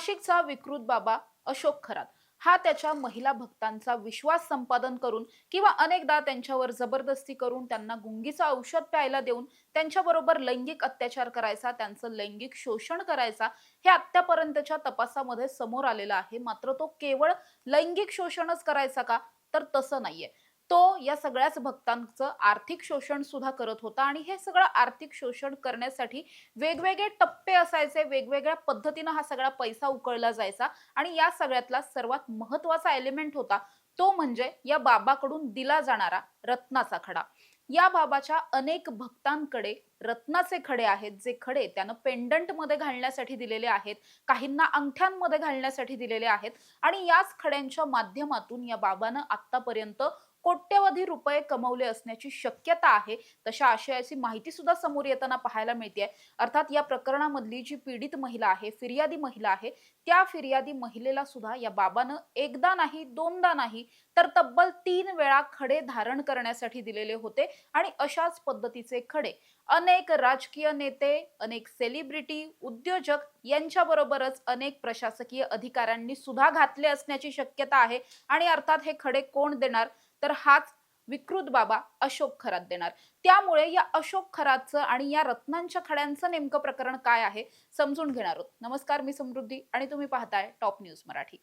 नाशिकचा विकृत बाबा अशोक खरात हा त्याच्या महिला भक्तांचा विश्वास संपादन करून किंवा अनेकदा त्यांच्यावर जबरदस्ती करून त्यांना गुंगीचं औषध प्यायला देऊन त्यांच्याबरोबर लैंगिक अत्याचार करायचा, त्यांचं लैंगिक शोषण करायचा, हे आत्तापर्यंतच्या तपासामध्ये समोर आलेलं आहे. मात्र तो केवळ लैंगिक शोषणच करायचा का? तर तसं नाहीये. तो या सगळ्याच भक्तांचं आर्थिक शोषण सुद्धा करत होता आणि हे सगळं आर्थिक शोषण करण्यासाठी वेगवेगळे टप्पे असायचे, वेगवेगळ्या पद्धतीनं हा सगळा पैसा उकळला जायचा आणि या सगळ्यातला सर्वात महत्त्वाचा एलिमेंट होता तो म्हणजे या बाबाकडून दिला जाणारा रत्नाचा खडा. या बाबाच्या अनेक भक्तांकडे रत्नाचे खडे आहेत, जे खडे त्यानं पेंडंटमध्ये घालण्यासाठी दिलेले आहेत, काहींना अंगठ्यांमध्ये घालण्यासाठी दिलेले आहेत आणि याच खड्यांच्या माध्यमातून या बाबानं आत्तापर्यंत कोट्यवधी रुपये कमवले असण्याची शक्यता आहे. तशा आशयाची माहिती सुद्धा समोर येताना पाहायला मिळते. अर्थात या प्रकरणामधली जी पीडित महिला आहे, फिर्यादी महिला आहे, त्या फिर्यादी महिलेला सुद्धा या बाबानं एकदा नाही, दोनदा नाही, तर तब्बल 3 वेळा खडे धारण करण्यासाठी दिलेले होते आणि अशाच पद्धतीचे खडे अनेक राजकीय नेते, अनेक सेलिब्रिटी, उद्योजक यांच्याबरोबरच अनेक प्रशासकीय अधिकाऱ्यांनी सुद्धा घातले असण्याची शक्यता आहे आणि अर्थात हे खडे कोण देणार? तर हाच विकृत बाबा अशोक खरात देणार. त्यामुळे या अशोक खरातचं आणि या रत्नांच्या खड्यांचं नेमकं प्रकरण काय आहे समजून घेणार आहोत. नमस्कार, मी समृद्धी आणि तुम्ही पाहताय टॉप न्यूज मराठी.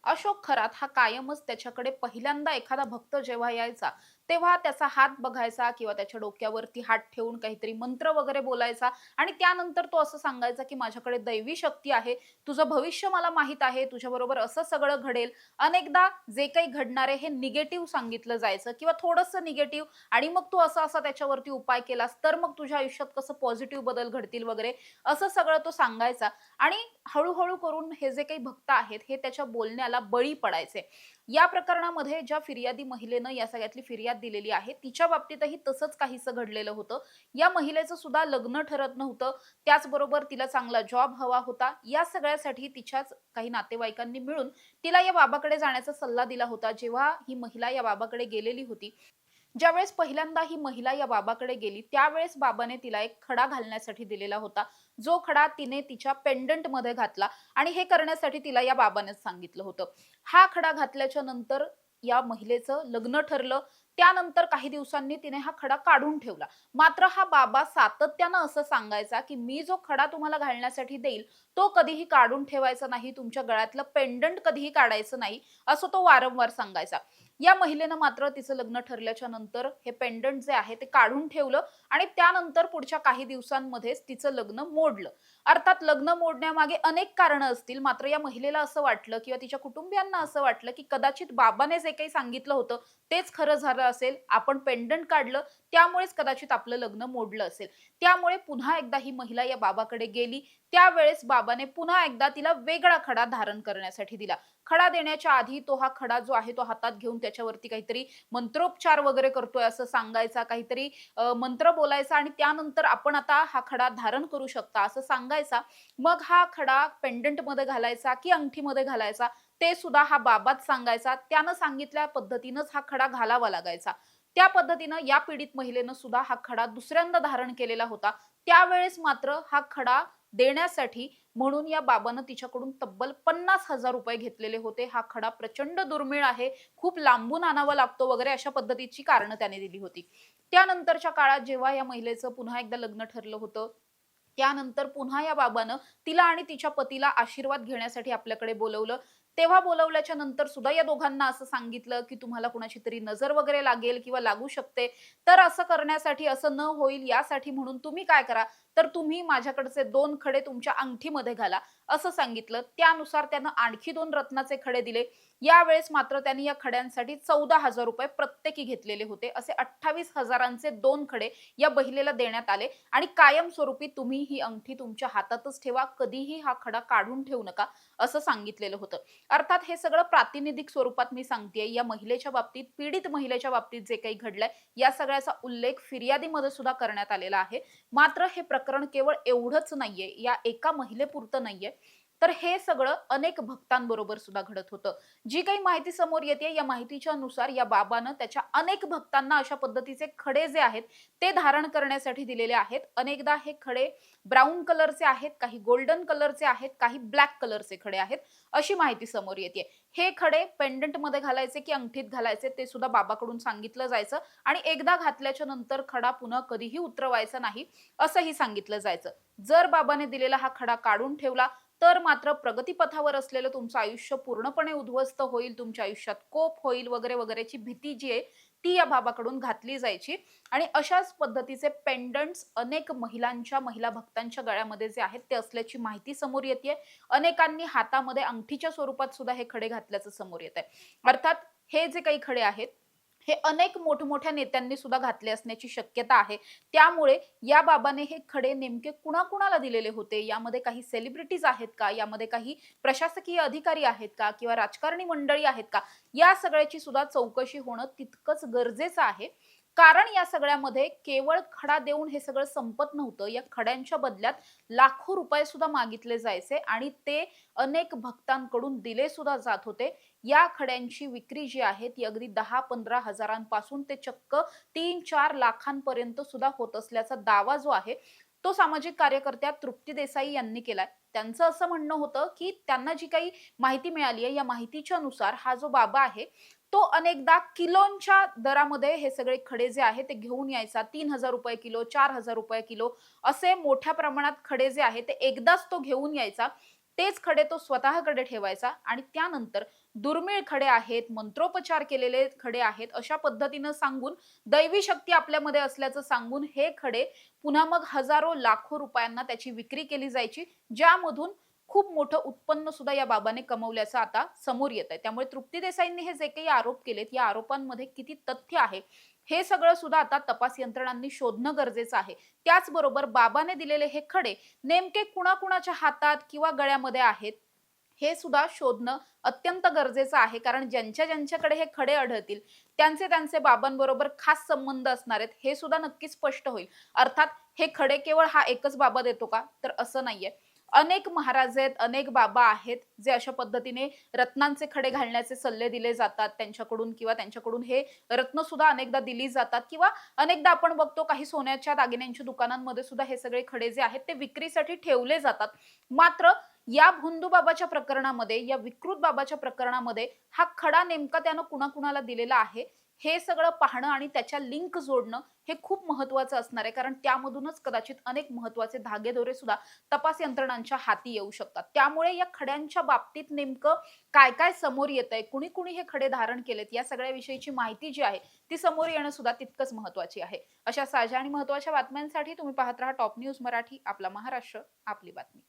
अशोक खरात हा कायमच त्याच्याकडे पहिल्यांदा एखादा भक्त जेव्हा यायचा तेव्हा त्याचा हात बघायचा किंवा त्याच्या डोक्यावरती हात ठेवून काहीतरी मंत्र वगैरे बोलायचा आणि त्यानंतर तो असं सांगायचा की माझ्याकडे दैवी शक्ती आहे, तुझं भविष्य मला माहित आहे, तुझ्याबरोबर असं सगळं घडेल. अनेकदा जे काही घडणार आहे हे निगेटिव्ह सांगितलं जायचं किंवा थोडंसं निगेटिव्ह आणि मग तू असा असा त्याच्यावरती उपाय केलास तर मग तुझ्या आयुष्यात कसं पॉझिटिव्ह बदल घडतील वगैरे असं सगळं तो सांगायचा आणि हळूहळू करून हे जे काही भक्त आहेत हे त्याच्या बोलण्याला बळी पडायचे. या प्रकरणामध्ये ज्या फिर्यादी महिलेनं या सगळ्यातली फिर्याद दिलेली आहे तिच्या बाबतीतही तसंच काहीसं घडलेलं होतं. या महिलेचं सुद्धा लग्न ठरत नव्हतं, त्याचबरोबर तिला चांगला जॉब हवा होता. या सगळ्यासाठी तिच्याच काही नातेवाईकांनी मिळून तिला या बाबाकडे जाण्याचा सल्ला दिला होता. जेव्हा ही महिला या बाबाकडे गेलेली होती, ज्यावेळेस पहिल्यांदा ही महिला या बाबाकडे गेली त्यावेळेस बाबाने तिला एक खडा घालण्यासाठी दिलेला होता, जो खडा तिने तिच्या पेंडंट मध्ये घातला आणि हे करण्यासाठी तिला या बाबानेच सांगितलं होतं. हा खडा घातल्याच्या नंतर या महिलेचं लग्न ठरलं. त्यानंतर काही दिवसांनी तिने हा खडा काढून ठेवला. मात्र हा बाबा सातत्यानं असं सांगायचा की मी जो खडा तुम्हाला घालण्यासाठी देईल तो कधीही काढून ठेवायचा नाही, तुमच्या गळ्यातलं पेंडंट कधीही काढायचं नाही, असं तो वारंवार सांगायचा. या महिलेनं मात्र तिचं लग्न ठरल्याच्या नंतर हे पेंडंट जे आहे ते काढून ठेवलं आणि त्यानंतर पुढच्या काही दिवसांमध्येच तिचं लग्न मोडलं. अर्थात लग्न मोडण्यामागे अनेक कारणं असतील, मात्र या महिलेला असं वाटलं किंवा तिच्या कुटुंबियांना असं वाटलं की कदाचित बाबाने जे काही सांगितलं होतं तेच खरं झालं असेल, आपण पेंडंट काढलं त्यामुळेच कदाचित आपलं लग्न मोडलं असेल. त्यामुळे पुन्हा एकदा ही महिला या बाबाकडे गेली. त्यावेळेस बाबाने पुन्हा एकदा तिला वेगळा खडा धारण करण्यासाठी दिला. खडा देण्याच्या आधी तो हा खडा जो आहे तो हातात घेऊन त्याच्यावरती काहीतरी मंत्रोपचार वगैरे करतोय असं सांगायचा, काहीतरी मंत्र बोलायचा आणि त्यानंतर आपण आता हा खडा धारण करू शकता असं सांगायचा. मग हा खडा पेंडंट मध्ये घालायचा की अंगठीमध्ये घालायचा ते सुद्धा हा बाबाच सांगायचा. त्यानं सांगितल्या पद्धतीनंच हा खडा घालावा लागायचा. त्या पद्धतीनं या पीडित महिलेनं सुद्धा हा खडा दुसऱ्यांदा धारण केलेला होता. त्यावेळेस मात्र हा खडा देण्यासाठी म्हणून या बाबानं तिच्याकडून तब्बल 50,000 रुपये घेतलेले होते. हा खडा प्रचंड दुर्मिळ आहे, खूप लांबून आणावा लागतो वगैरे अशा पद्धतीची कारणं त्याने दिली होती. त्यानंतरच्या काळात जेव्हा या महिलेचं पुन्हा एकदा लग्न ठरलं होतं, त्यानंतर पुन्हा या बाबानं तिला आणि तिच्या पतीला आशीर्वाद घेण्यासाठी आपल्याकडे बोलवलं. तेव्हा बोलवल्याच्या नंतर सुद्धा या दोघांना असं सांगितलं, की तुम्हाला कुणाची तरी नजर वगैरे लागेल किंवा लागू शकते. तर असं करण्यासाठी, असं न होईल यासाठी म्हणून तुम्ही काय करा, तर तुम्ही माझ्याकडचे 2 खडे तुमच्या अंगठीमध्ये घाला, असं सांगितलं. त्यानुसार त्यानं आणखी 2 रत्नाचे खडे दिले. यावेळेस मात्र त्यांनी या खड्यांसाठी 14,000 रुपये प्रत्येकी घेतलेले होते. असे 28,000चे 2 खडे या महिलेला देण्यात आले आणि कायमस्वरूपी तुम्ही ही अंगठी तुमच्या हातातच ठेवा, कधीही हा खडा काढून ठेवू नका, असं सांगितलेलं होतं. अर्थात हे सगळं प्रातिनिधिक स्वरूपात मी सांगतेय. या महिलेच्या बाबतीत, पीडित महिलेच्या बाबतीत जे काही घडलंय या सगळ्याचा उल्लेख फिर्यादीमध्ये सुद्धा करण्यात आलेला आहे. मात्र हे प्रकरण केवळ एवढंच नाहीये, या एका महिलेपुरतं नाहीये. तर हे सगळं अनेक भक्तांबरोबर सुद्धा घडत होतं. जी काही माहिती समोर येते या माहितीच्या नुसार या बाबानं त्याच्या अनेक भक्तांना अशा पद्धतीचे खडे जे आहेत ते धारण करण्यासाठी दिलेले आहेत. अनेकदा हे खडे ब्राऊन कलरचे आहेत, काही गोल्डन कलरचे आहेत, काही ब्लॅक कलरचे खडे आहेत, अशी माहिती समोर येते. हे खडे पेंडंट मध्ये घालायचे की अंगठीत घालायचे ते सुद्धा बाबाकडून सांगितलं जायचं आणि एकदा घातल्याच्या नंतर खडा पुन्हा कधीही उतरवायचा नाही असंही सांगितलं जायचं. जर बाबाने दिलेला हा खडा काढून ठेवला तर मात्र प्रगतीपथावर असलेलं तुमचं आयुष्य पूर्णपणे उद्ध्वस्त होईल, तुमच्या आयुष्यात कोप होईल वगैरे वगैरेची भीती जी आहे ती या बाबाकडून घातली जायची. आणि अशाच पद्धतीचे पेंडंट्स अनेक महिला भक्तांच्या गळ्यामध्ये जे आहेत ते असल्याची माहिती समोर येते. अनेकांनी हातामध्ये अंगठीच्या स्वरूपात सुद्धा हे खडे घातल्याचं समोर येत आहे. अर्थात हे जे काही खडे आहेत हे अनेक मोठमोठ्या नेत्यांनी सुद्धा घातले असण्याची शक्यता आहे. त्यामुळे या बाबाने हे खडे नेमके कुणाकुणाला दिलेले होते, यामध्ये काही सेलिब्रिटीज आहेत का, यामध्ये काही प्रशासकीय अधिकारी आहेत का किंवा राजकारणी मंडळी आहेत का, या सगळ्याची सुद्धा चौकशी होणं तितकंच गरजेचं आहे. कारण या सगळ्यामध्ये केवळ खडा देऊन हे सगळं संपत नव्हतं. या खड्यांच्या बदल्यात लाखो रुपये सुद्धा मागितले जायचे आणि ते अनेक भक्तांकडून दिले सुद्धा जात होते. या खड्यांची विक्री जी आहे ती अगदी 10-15 हजारांपासून ते चक्क 3-4 लाखांपर्यंत सुद्धा होत असल्याचा दावा जो आहे तो सामाजिक कार्यकर्त्या तृप्ती देसाई यांनी केलाय. त्यांचं असं म्हणणं होतं की त्यांना जी काही माहिती मिळाली आहे या माहितीच्या नुसार हा जो बाबा आहे तो अनेकदा किलोंच्या दरामध्ये हे सगळे खडे जे आहे ते घेऊन यायचा. 3,000 रुपये किलो, 4,000 रुपये किलो असे मोठ्या प्रमाणात खडे जे आहे ते एकदाच तो घेऊन यायचा. तेच खडे तो स्वतःकडे ठेवायचा आणि त्यानंतर दुर्मिळ खडे आहेत, मंत्रोपचार केलेले खडे आहेत अशा पद्धतीनं सांगून, दैवी शक्ती आपल्यामध्ये असल्याचं सांगून हे खडे पुन्हा मग हजारो लाखो रुपयांना त्याची विक्री केली जायची, ज्यामधून खूप मोठं उत्पन्न सुद्धा या बाबाने कमवल्याचं आता समोर येत आहे. त्यामुळे तृप्ती देसाईंनी हे जे काही आरोप केलेत या आरोपांमध्ये किती तथ्य आहे हे सगळं सुद्धा आता तपास यंत्रणांनी शोधणं गरजेचं आहे. त्याचबरोबर बाबाने दिलेले हे खडे नेमके कुणाकुणाच्या हातात किंवा गळ्यामध्ये आहेत हे सुद्धा शोधणं अत्यंत गरजेचं आहे. कारण ज्यांच्याकडे हे खडे आढळतील त्यांचे बाबांबरोबर खास संबंध असणार आहेत हे सुद्धा नक्की स्पष्ट होईल. अर्थात हे खडे केवळ हा एकच बाबा देतो का, तर असं नाहीये. अनेक महाराज आहेत, अनेक बाबा आहेत जे अशा पद्धतीने रत्नांचे खडे घालण्याचे सल्ले दिले जातात त्यांच्याकडून हे रत्न सुद्धा अनेकदा दिली जातात किंवा अनेकदा आपण बघतो काही सोन्याच्या दागिन्यांच्या दुकानांमध्ये सुद्धा हे सगळे खडे जे आहेत ते विक्रीसाठी ठेवले जातात. मात्र या भोंदू बाबाच्या प्रकरणामध्ये, या विकृत बाबाच्या प्रकरणामध्ये हा खडा नेमका त्यानं कुणाकुणाला दिलेला आहे हे सगळं पाहणं आणि त्याच्या लिंक जोडणं हे खूप महत्वाचं असणार आहे. कारण त्यामधूनच कदाचित अनेक महत्वाचे धागेदोरे सुद्धा तपास यंत्रणांच्या हाती येऊ शकतात. त्यामुळे या खड्यांच्या बाबतीत नेमकं काय काय समोर येतंय, कुणी कुणी हे खडे धारण केलेत, या सगळ्या विषयीची माहिती जी आहे ती समोर येणं सुद्धा तितकंच महत्वाची आहे. अशा ताज्या आणि महत्वाच्या बातम्यांसाठी तुम्ही पाहत राहा टॉप न्यूज मराठी. आपला महाराष्ट्र, आपली बातमी.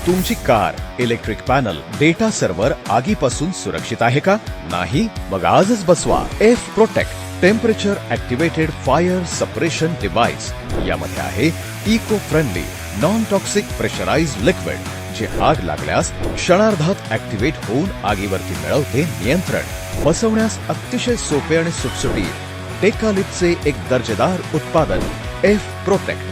तुमची car, electric panel, data server आगीपासून सुरक्षित आहे का? नाही? मग आजच बसवा F protect temperature activated fire suppression device. यामध्ये आहे eco friendly non toxic pressurised liquid जे आग लागल्यास क्षणार्धात ऍक्टिव्हेट होऊन आगीवरती मिळवते नियंत्रण. बसवण्यास अतिशय सोपे आणि सुटसुटीत टेकालिपचे एक दर्जेदार उत्पादन एफ प्रोटेक्ट.